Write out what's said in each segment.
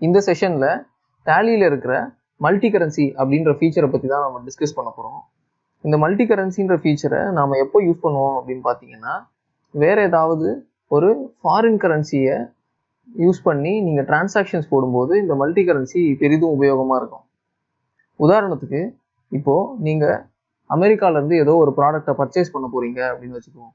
இந்த செஷனில் டேலியில் இருக்கிற மல்டி கரன்சி அப்படின்ற ஃபீச்சரை பற்றி தான் நம்ம டிஸ்கஸ் பண்ண போகிறோம். இந்த மல்டி கரன்சின்ற ஃபீச்சரை நாம் எப்போ யூஸ் பண்ணுவோம் அப்படின்னு பார்த்தீங்கன்னா, வேறு ஏதாவது ஒரு ஃபாரின் கரன்சியை யூஸ் பண்ணி நீங்கள் டிரான்சாக்ஷன்ஸ் போடும்போது இந்த மல்டி கரன்சி பெரிதும் உபயோகமாக இருக்கும். உதாரணத்துக்கு இப்போது நீங்கள் அமெரிக்காவிலேருந்து ஏதோ ஒரு ப்ராடக்டை பர்ச்சேஸ் பண்ண போகிறீங்க அப்படின்னு வச்சுக்குவோம்.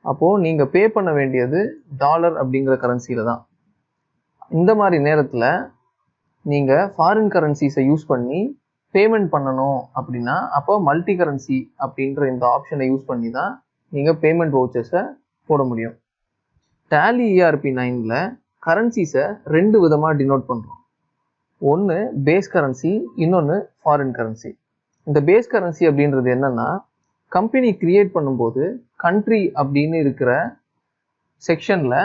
அப்போது நீங்கள் பே பண்ண வேண்டியது டாலர் அப்படிங்கிற கரன்சியில் தான். இந்த மாதிரி நேரத்தில் நீங்கள் ஃபாரின் கரன்சிஸை யூஸ் பண்ணி பேமெண்ட் பண்ணணும் அப்படின்னா அப்போ மல்டி கரன்சி அப்படின்ற இந்த ஆப்ஷனை யூஸ் பண்ணி தான் நீங்கள் பேமெண்ட் வவுச்சர்ஸை போட முடியும். டேலி ERP9ல் கரன்சிஸை 2 விதமாக டினோட் பண்ணுறோம். ஒன்று பேஸ் கரன்சி, இன்னொன்று ஃபாரின் கரன்சி. இந்த பேஸ் கரன்சி அப்படின்றது என்னென்னா, கம்பெனி கிரியேட் பண்ணும்போது கண்ட்ரி அப்படின்னு இருக்கிற செக்ஷனில்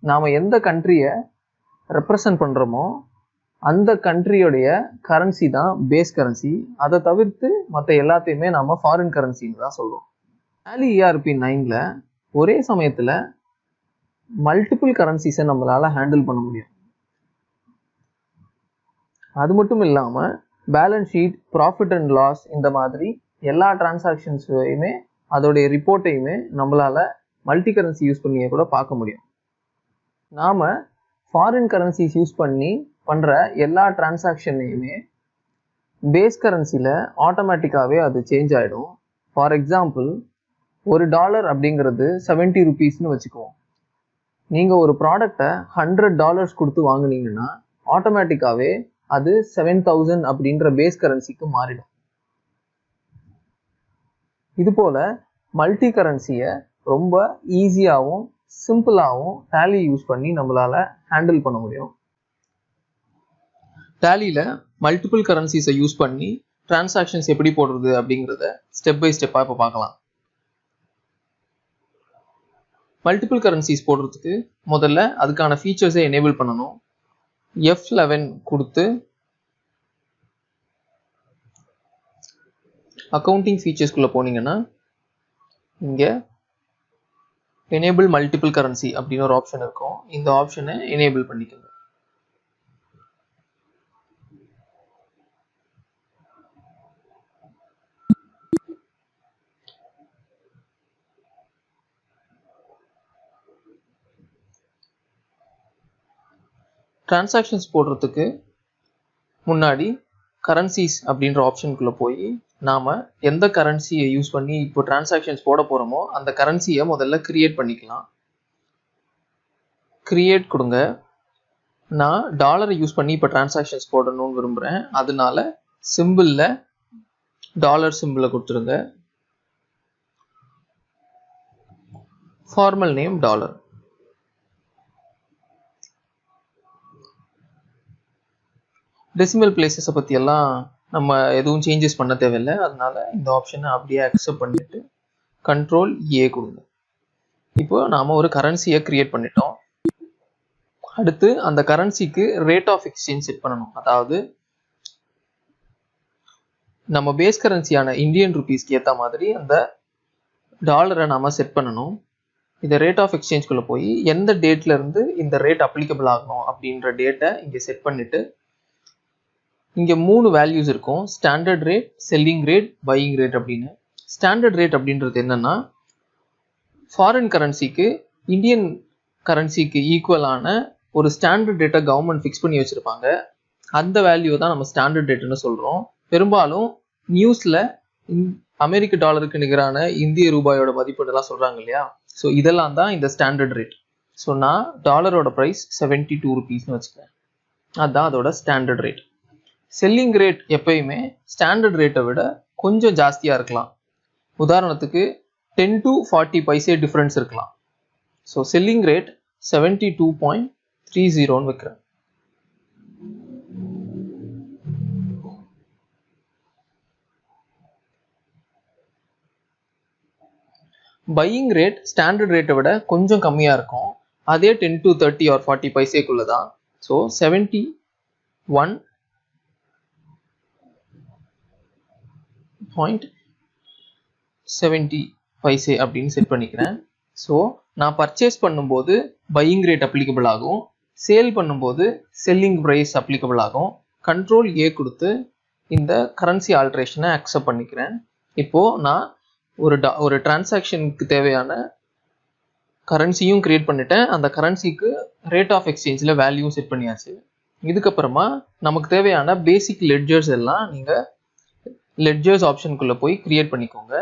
நாம் எந்த கண்ட்ரியை ரெப்ரசன்ட் பண்ணுறோமோ அந்த கண்ட்ரியோடைய கரன்சி தான் பேஸ் கரன்சி. அதை தவிர்த்து மற்ற எல்லாத்தையுமே நாம் ஃபாரின் கரன்சின்னு தான் சொல்கிறோம். டேலி ERP9ல் ஒரே சமயத்தில் மல்டிபிள் கரன்சிஸை நம்மளால் ஹேண்டில் பண்ண முடியும். அது மட்டும் இல்லாமல் balance sheet, profit and loss, இந்த மாதிரி எல்லா டிரான்சாக்ஷன்ஸையுமே அதோடைய ரிப்போர்ட்டையுமே நம்மளால் மல்டி கரன்சி யூஸ் பண்ணியே கூட பார்க்க முடியும். நாம் ஃபாரின் கரன்சிஸ் யூஸ் பண்ணி பண்ணுற எல்லா டிரான்சாக்ஷனையுமே பேஸ் கரன்சியில் ஆட்டோமேட்டிக்காகவே அது சேஞ்ச் ஆகிடும். ஃபார் எக்ஸாம்பிள், $1 அப்படிங்கிறது 70 rupeesனு வச்சுக்குவோம். நீங்கள் ஒரு ப்ராடக்டை $100 கொடுத்து வாங்கினீங்கன்னா ஆட்டோமேட்டிக்காகவே அது 7000 அப்படின்ற பேஸ் கரன்சிக்கு மாறிடும். இதுபோல் மல்டி கரன்சியை ரொம்ப ஈஸியாகவும் சிம்பிளாகவும் டேலி யூஸ் பண்ணி நம்மளால் ஹேண்டில் பண்ண முடியும். டேலியில் மல்டிபிள் கரன்சிஸை யூஸ் பண்ணி டிரான்சாக்ஷன்ஸ் எப்படி போடுறது அப்படிங்கிறத ஸ்டெப் பை ஸ்டெப்பாக இப்போ பார்க்கலாம். மல்டிபிள் கரன்சிஸ் போடுறதுக்கு முதல்ல அதுக்கான ஃபீச்சர்ஸை எனேபிள் பண்ணணும். F11 கொடுத்து அக்கௌண்டிங் ஃபீச்சர்ஸ்குள்ளே போனீங்கன்னா இங்கே எனேபிள் மல்டிபிள் கரன்சி அப்படின்னு ஒரு ஆப்ஷன் இருக்கும். இந்த ஆப்ஷனை எனேபிள் பண்ணிக்கோங்க. டிரான்சாக்ஷன்ஸ் போடுறதுக்கு முன்னாடி கரன்சிஸ் அப்படின்ற ஆப்ஷனுக்குள்ளே போய் நாம் எந்த கரன்சியை யூஸ் பண்ணி இப்போ டிரான்சாக்ஷன்ஸ் போட போகிறோமோ அந்த கரன்சியை முதல்ல கிரியேட் பண்ணிக்கலாம். கிரியேட் கொடுங்க. நான் டாலரை யூஸ் பண்ணி இப்போ டிரான்சாக்ஷன்ஸ் போடணும்னு விரும்புகிறேன். அதனால சிம்பிளில் டாலர் சிம்பிளை கொடுத்துருங்க. Formal name dollar. டெசிமல் பிளேசஸை பற்றியெல்லாம் நம்ம எதுவும் சேஞ்சஸ் பண்ண தேவையில்லை. அதனால இந்த ஆப்ஷனை அப்படியே அக்செப்ட் பண்ணிட்டு Ctrl+A கொடுங்க. இப்போ நாம் ஒரு கரன்சியை கிரியேட் பண்ணிட்டோம். அடுத்து அந்த கரன்சிக்கு ரேட் ஆஃப் எக்ஸ்சேஞ்ச் செட் பண்ணணும். அதாவது நம்ம பேஸ் கரன்சியான இந்தியன் ருபீஸ்க்கு ஏற்ற மாதிரி அந்த டாலரை நாம் செட் பண்ணணும். இந்த ரேட் ஆஃப் எக்ஸ்சேஞ்ச்குள்ளே போய் எந்த டேட்லேருந்து இந்த ரேட் அப்ளிகபிள் ஆகணும் அப்படின்ற டேட்டை இங்கே செட் பண்ணிவிட்டு இங்கே 3 வேல்யூஸ் இருக்கும். Standard rate, selling rate, buying rate அப்படின்னு. ஸ்டாண்டர்ட் ரேட் அப்படின்றது என்னென்னா, ஃபாரின் கரன்சிக்கு இந்தியன் கரன்சிக்கு ஈக்குவலான ஒரு ஸ்டாண்டர்ட் ரேட்டை கவர்மெண்ட் ஃபிக்ஸ் பண்ணி வச்சுருப்பாங்க. அந்த வேல்யூ தான் நம்ம ஸ்டாண்டர்ட் ரேட்டுன்னு சொல்கிறோம். பெரும்பாலும் நியூஸில் அமெரிக்க டாலருக்கு நிகரான இந்திய ரூபாயோட மதிப்பீடெல்லாம் சொல்கிறாங்க இல்லையா? ஸோ இதெல்லாம் தான் இந்த ஸ்டாண்டர்ட் ரேட். ஸோ நான் டாலரோட ப்ரைஸ் 72 rupeesனு வச்சுக்கிறேன். அதுதான் அதோட ஸ்டாண்டர்ட் ரேட். செல்லிங் ரேட் எப்பயுமே ஸ்டாண்டர்ட் ரேட்டை விட கொஞ்சம் ஜாஸ்தியாக இருக்கலாம். உதாரணத்துக்கு 10 to 40 பைசே டிஃப்ரென்ஸ் இருக்கலாம். ஸோ செல்லிங் ரேட் 72.30ன்னு வைக்கிறேன். பையிங் ரேட் ஸ்டாண்டர்ட் ரேட்டை விட கொஞ்சம் கம்மியாக இருக்கும். அதே 10 to 30 or 40 பைசேக்குள்ளே தான். ஸோ 71.70 பைசே அப்படின்னு செட் பண்ணிக்கிறேன். ஸோ நான் பர்ச்சேஸ் பண்ணும்போது பையிங் ரேட் அப்ளிகபிள் ஆகும். சேல் பண்ணும்போது செல்லிங் ப்ரைஸ் அப்ளிகபிள் ஆகும். கண்ட்ரோல் ஏ கொடுத்து இந்த கரன்சி ஆல்ட்ரேஷனை அக்செப்ட் பண்ணிக்கிறேன். இப்போது நான் ஒரு டிரான்சாக்ஷனுக்கு தேவையான கரன்சியும் கிரியேட் பண்ணிட்டேன். அந்த கரன்சிக்கு ரேட் ஆஃப் எக்ஸ்சேஞ்சில் வேல்யூ செட் பண்ணியாச்சு. இதுக்கப்புறமா நமக்கு தேவையான பேசிக் லெட்ஜர்ஸ் எல்லாம் நீங்கள் லெட்ஜர்ஸ் ஆப்ஷனுக்குள்ளே போய் கிரியேட் பண்ணிக்கோங்க.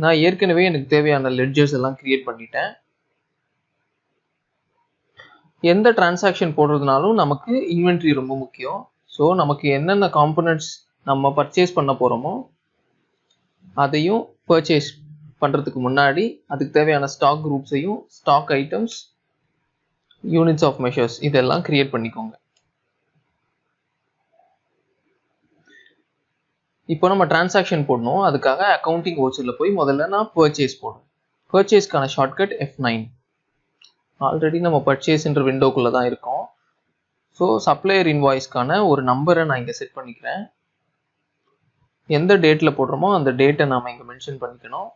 நான் ஏற்கனவே எனக்கு தேவையான லெட்ஜர்ஸ் எல்லாம் கிரியேட் பண்ணிட்டேன். எந்த டிரான்சாக்ஷன் போடுறதுனாலும் நமக்கு இன்வென்ட்ரி ரொம்ப முக்கியம். ஸோ நமக்கு என்னென்ன காம்பனன்ட்ஸ் நம்ம பர்ச்சேஸ் பண்ண போகிறோமோ அதையும் பர்ச்சேஸ் பண்ணுறதுக்கு முன்னாடி அதுக்கு தேவையான ஸ்டாக் குரூப்ஸையும் stock items, units of measures இதெல்லாம் கிரியேட் பண்ணிக்கோங்க. இப்போ நம்ம டிரான்சாக்ஷன் போடணும். அதுக்காக அக்கௌண்டிங் ஓச்சரில் போய் முதல்ல நான் பர்ச்சேஸ் போடுறேன். பர்ச்சேஸ்க்கான ஷார்ட்கட் F9. ஆல்ரெடி நம்ம பர்ச்சேஸ்ன்ற விண்டோக்குள்ளே தான் இருக்கோம். ஸோ சப்ளையர் இன்வாய்ஸ்க்கான ஒரு நம்பரை நான் இங்கே செட் பண்ணிக்கிறேன். எந்த டேட்டில் போடுறோமோ அந்த டேட்டை நாம் இங்கே மென்ஷன் பண்ணிக்கணும்.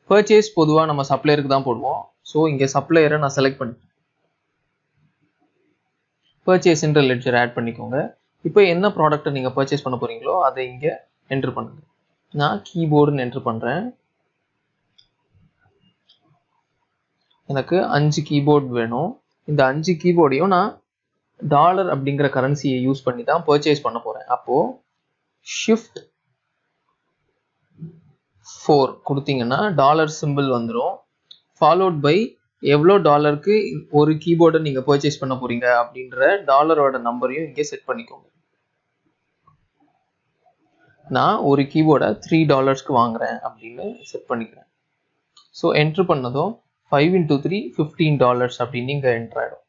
பர்ச்சேஸ் பொதுவாக நம்ம சப்ளையருக்கு தான் போடுவோம். ஸோ இங்கே சப்ளையரை நான் செலக்ட் பண்ணிக்கிறேன். பர்ச்சேஸ்ன்ற லெட்ஜர் ஆட் பண்ணிக்கோங்க. இப்போ என்ன ப்ராடக்ட்டை நீங்கள் பர்ச்சேஸ் பண்ண போகிறீங்களோ அதை இங்கே என்ட்ரு பண்ணுங்க. நான் கீபோர்டுன்னு என்ட்ரு பண்ணுறேன். எனக்கு 5 கீபோர்டு வேணும். இந்த 5 கீபோர்டையும் நான் டாலர் அப்படிங்கிற கரன்சியை யூஸ் பண்ணி தான் பர்ச்சேஸ் பண்ண போகிறேன். அப்போது Shift 4 கொடுத்தீங்கன்னா டாலர் சிம்பிள் வந்துடும். ஃபாலோட் பை எவ்வளோ டாலருக்கு ஒரு கீபோர்டை நீங்கள் பர்ச்சேஸ் பண்ண போகிறீங்க அப்படின்ற டாலரோட நம்பரையும் இங்கே செட் பண்ணிக்கோங்க. நான் ஒரு கீபோர்டை $3 வாங்குறேன் அப்படின்னு செட் பண்ணிக்கிறேன். ஸோ என்ட்ரு பண்ணதும் 5 × 3 $15 அப்படின்னு இங்கே என்ட்ரு ஆகிடும்.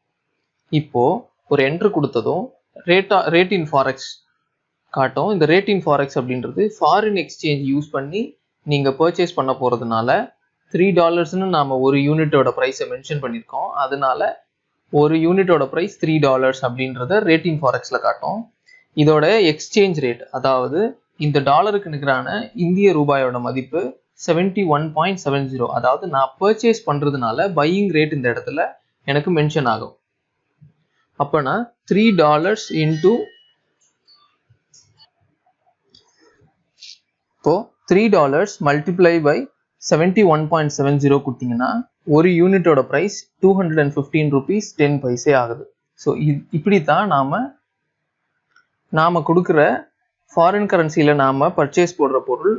இப்போது ஒரு என்ட்ரு கொடுத்ததும் ரேட் இன் ஃபாரெக்ஸ் காட்டும். இந்த ரேட் இன் ஃபாரெக்ஸ் அப்படின்றது ஃபாரின் எக்ஸ்சேஞ்ச் யூஸ் பண்ணி நீங்கள் பர்ச்சேஸ் பண்ண போகிறதுனால $3ன்னு நாம் ஒரு யூனிட்டோட ப்ரைஸை மென்ஷன் பண்ணியிருக்கோம். அதனால ஒரு யூனிட்டோட ப்ரைஸ் $3 அப்படின்றத ரேட் இன் ஃபாரெக்ஸில் காட்டும். இதோட எக்ஸ்சேஞ்ச் ரேட், அதாவது இந்த டாலருக்கு நிகரான இந்திய ரூபாயோட மதிப்பு 71.70. அதாவது நான் பர்ச்சேஸ் பண்ணுறதுனால பையிங் ரேட் இந்த இடத்துல எனக்கு மென்ஷன் ஆகும். அப்போ நான் $3 இன்ட்டு $3 மல்டிப்ளை பை 71.70 கொடுத்தீங்கன்னா ஒரு யூனிட்டோட ப்ரைஸ் 215 rupees 10 paise ஆகுது. ஸோ இப்படி தான் நாம் கொடுக்குற ஃபாரின் கரன்சியில் நாம் பர்ச்சேஸ் போடுற பொருள்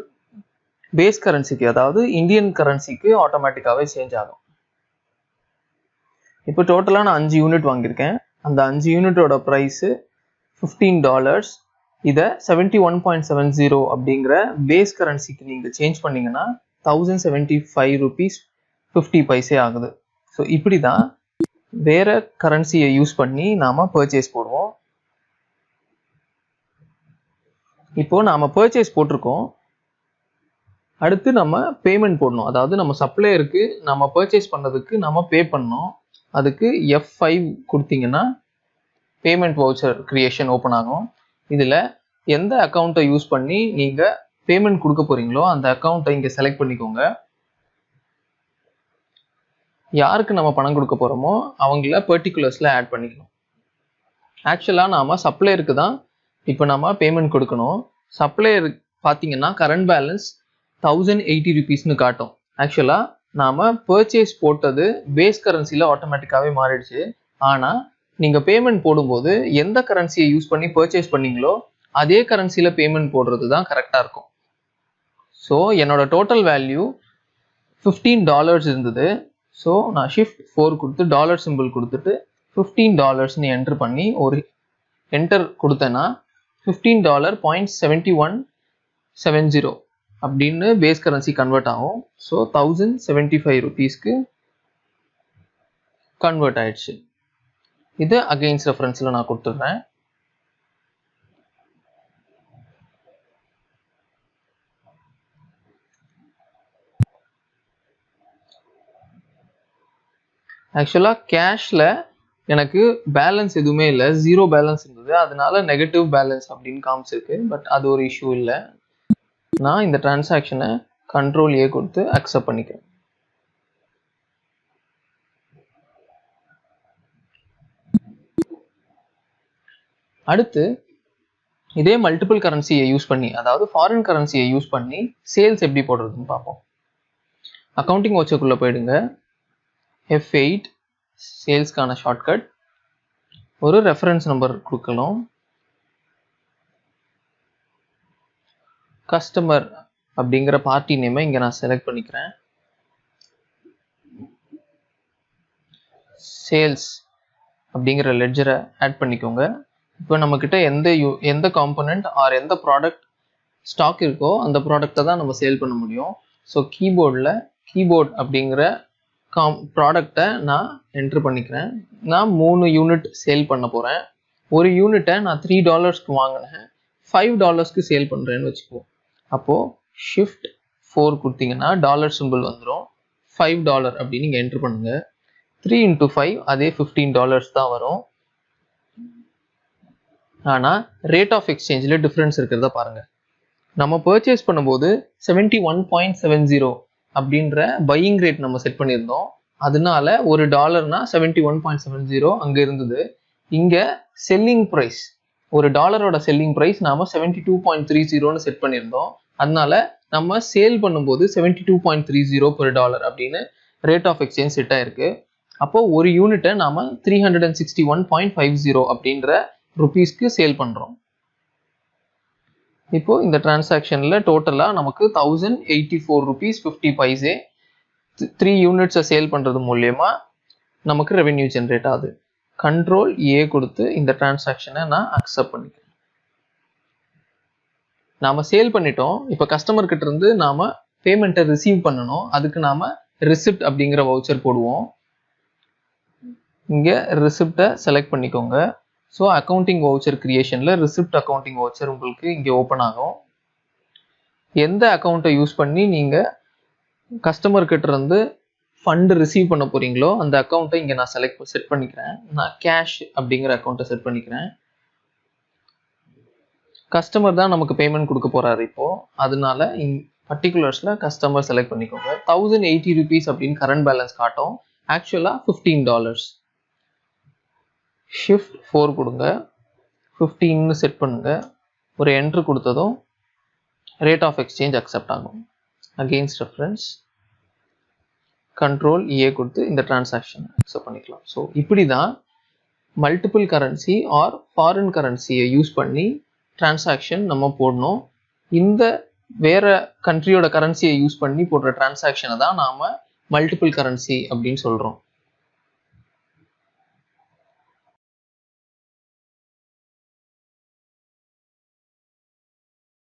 பேஸ் கரன்சிக்கு, அதாவது இந்தியன் கரன்சிக்கு ஆட்டோமேட்டிக்காகவே சேஞ்ச் ஆகும். இப்போ டோட்டலாக நான் 5 யூனிட் வாங்கியிருக்கேன். அந்த 5 யூனிட்டோட ப்ரைஸு $15. இதை 71.70 அப்படிங்கிற பேஸ் கரன்சிக்கு நீங்கள் சேஞ்ச் பண்ணிங்கன்னா 1075 rupees 50 paise ஆகுது. ஸோ இப்படி தான் வேறு கரன்சியை யூஸ் பண்ணி நாம் பர்ச்சேஸ் போடுவோம். இப்போது நாம் பர்ச்சேஸ் போட்டிருக்கோம். அடுத்து நம்ம பேமெண்ட் போடணும். அதாவது நம்ம சப்ளையருக்கு நம்ம பர்ச்சேஸ் பண்ணதுக்கு நம்ம பே பண்ணோம். அதுக்கு F5 கொடுத்தீங்கன்னா பேமெண்ட் வவுச்சர் கிரியேஷன் ஓப்பன் ஆகும். இதில் எந்த அக்கௌண்ட்டை யூஸ் பண்ணி நீங்கள் பேமெண்ட் கொடுக்க போகிறீங்களோ அந்த அக்கௌண்ட்டை இங்கே செலக்ட் பண்ணிக்கோங்க. யாருக்கு நம்ம பணம் கொடுக்க போகிறோமோ அவங்கள பர்டிகுலர்ஸில் ஆட் பண்ணிக்கணும். ஆக்சுவலாக நாம் சப்ளையருக்கு தான் இப்போ நம்ம பேமெண்ட் கொடுக்கணும். சப்ளையர் பார்த்தீங்கன்னா கரண்ட் பேலன்ஸ் 1080 rupeesனு காட்டும். ஆக்சுவலாக நாம் பர்ச்சேஸ் போட்டது பேஸ் கரன்சியில் ஆட்டோமேட்டிக்காகவே மாறிடுச்சு. ஆனால் நீங்கள் பேமெண்ட் போடும்போது எந்த கரன்சியை யூஸ் பண்ணி பர்ச்சேஸ் பண்ணீங்களோ அதே கரன்சியில் பேமெண்ட் போடுறது தான் கரெக்டாக இருக்கும். ஸோ என்னோட டோட்டல் வேல்யூ $15 இருந்தது. ஸோ நான் Shift 4 கொடுத்து டாலர் சிம்பிள் கொடுத்துட்டு $15ன்னு என்ட்ரு பண்ணி ஒரு என்டர் கொடுத்தேன்னா $15.7170 அப்படின்னு பேஸ் கரன்சி கன்வெர்ட் ஆகும். ஸோ 1075 rupeesக்கு கன்வெர்ட் ஆயிடுச்சு. இது அகெயின்ஸ்ட் ரெஃபரன்ஸில் நான் கொடுத்துட்றேன். ஆக்சுவலாக கேஷில் எனக்கு பேலன்ஸ் எதுவுமே இல்லை, 0 பேலன்ஸ் இருந்தது. அதனால நெகட்டிவ் பேலன்ஸ் அப்படின்னு காமிச்சிருக்கு. பட் அது ஒரு இஷ்யூ இல்லை. நான் இந்த டிரான்சாக்ஷனை கண்ட்ரோல் ஏ கொடுத்து அக்செப்ட் பண்ணிக்கிறேன். அடுத்து இதே மல்டிபிள் கரன்சியை யூஸ் பண்ணி, அதாவது ஃபாரின் கரன்சியை யூஸ் பண்ணி சேல்ஸ் எப்படி போடுறதுன்னு பார்ப்போம். அக்கௌண்டிங் வவுச்சருக்குள்ள போயிடுங்க. F8 சேல்ஸ்க்கான ஷார்ட்கட். ஒரு ரெஃபரன்ஸ் நம்பர் கொடுக்கணும். கஸ்டமர் அப்படிங்கிற பார்ட்டி நேமை இங்க நான் செலக்ட் பண்ணிக்கிறேன். சேல்ஸ் அப்படிங்கிற லெட்ஜரை ஆட் பண்ணிக்கோங்க. இப்போ நம்மக்கிட்ட எந்த காம்பனண்ட் ஆர் எந்த ப்ராடக்ட் ஸ்டாக் இருக்கோ அந்த ப்ராடக்டை தான் நம்ம சேல் பண்ண முடியும். ஸோ கீபோர்ட் அப்படிங்கிற ப்ராடக்டை நான் என்ட்ரு பண்ணிக்கிறேன். நான் 3 யூனிட் சேல் பண்ண போகிறேன். ஒரு யூனிட்டை நான் $3 வாங்கினேன், $5 சேல் பண்ணுறேன்னு வச்சுப்போம். அப்போது Shift 4 கொடுத்தீங்கன்னா டாலர் சிம்பிள் வந்துடும். $5 அப்படின்னு நீங்கள் என்ட்ரு பண்ணுங்க. 3 × 5 அதே $15 தான் வரும். ஆனால் ரேட் ஆஃப் எக்ஸ்சேஞ்சில் டிஃப்ரென்ஸ் இருக்கிறத பாருங்க. நம்ம பர்ச்சேஸ் பண்ணும்போது 71.70 அப்படின்ற பையிங் ரேட் நம்ம செட் பண்ணியிருந்தோம். அதனால ஒரு டாலர்னா 71.70 அங்கே இருந்தது. இங்கே செல்லிங் ப்ரைஸ், ஒரு டாலரோட செல்லிங் ப்ரைஸ் நாம 72.30ன்னு செட் பண்ணியிருந்தோம். அதனால நம்ம சேல் பண்ணும்போது 72.30 per டாலர் அப்படின்னு ரேட் ஆஃப் எக்ஸ்சேஞ்ச் செட் ஆயிருக்கு. அப்போ ஒரு யூனிட்டை நாம 361.50 அப்படின்ற ருபீஸ்க்கு சேல் பண்றோம். இப்போ இந்த டிரான்சாக்ஷன்ல டோட்டலா நமக்கு 1084 rupees 50 paise 3 யூனிட்ஸை சேல் பண்றது மூலமா நமக்கு ரெவென்யூ ஜென்ரேட் ஆகுது. Ctrl A கொடுத்து இந்த டிரான்சாக்ஷனை நான் அக்செப்ட் பண்ணிக்கிறேன். நாம சேல் பண்ணிட்டோம். இப்போ கஸ்டமர் கிட்ட இருந்து நாம பேமெண்ட்டை ரிசீவ் பண்ணணும். அதுக்கு நாம ரிசிப்ட் அப்படிங்கிற வவுச்சர் போடுவோம். இங்க ரிசிப்டை செலக்ட் பண்ணிக்கோங்க. ஸோ அக்கௌண்டிங் வவுச்சர் கிரியேஷன்ல ரிசிப்ட் அக்கௌண்டிங் வவுச்சர் உங்களுக்கு இங்கே ஓப்பன் ஆகும். எந்த அக்கௌண்ட்டை யூஸ் பண்ணி நீங்க கஸ்டமர் கிட்ட இருந்து ஃபண்ட் ரிசீவ் பண்ண போறீங்களோ அந்த அக்கௌண்ட்டை இங்கே நான் செட் பண்ணிக்கிறேன். நான் கேஷ் அப்படிங்கிற அக்கௌண்ட்டை செட் பண்ணிக்கிறேன். கஸ்டமர் தான் நமக்கு பேமெண்ட் கொடுக்க போறாரு இப்போ. அதனால பர்டிகுலர்ஸ்ல கஸ்டமர் செலக்ட் பண்ணிக்கோங்க. 1080 rupees அப்படின்னு கரண்ட் பேலன்ஸ் காட்டும். ஆக்சுவலா $15. Shift 4 கொடுங்க. 15ன்னு செட் பண்ணுங்க. ஒரு என்ட்ரு கொடுத்ததும் ரேட் ஆஃப் எக்ஸ்சேஞ்ச் அக்செப்ட் ஆகும். அகெயின்ஸ்ட் ரெஃபரன்ஸ் Ctrl A கொடுத்து இந்த டிரான்சாக்ஷன் அக்செப்ட் பண்ணிக்கலாம். ஸோ இப்படி தான் மல்டிபிள் கரன்சி ஆர் ஃபாரின் கரன்சியை யூஸ் பண்ணி டிரான்சாக்ஷன் நம்ம போடணும். இந்த வேற கண்ட்ரியோட கரன்சியை யூஸ் பண்ணி போடுற டிரான்சாக்ஷனை தான் நாம மல்டிபிள் கரன்சி அப்படின்னு சொல்றோம்.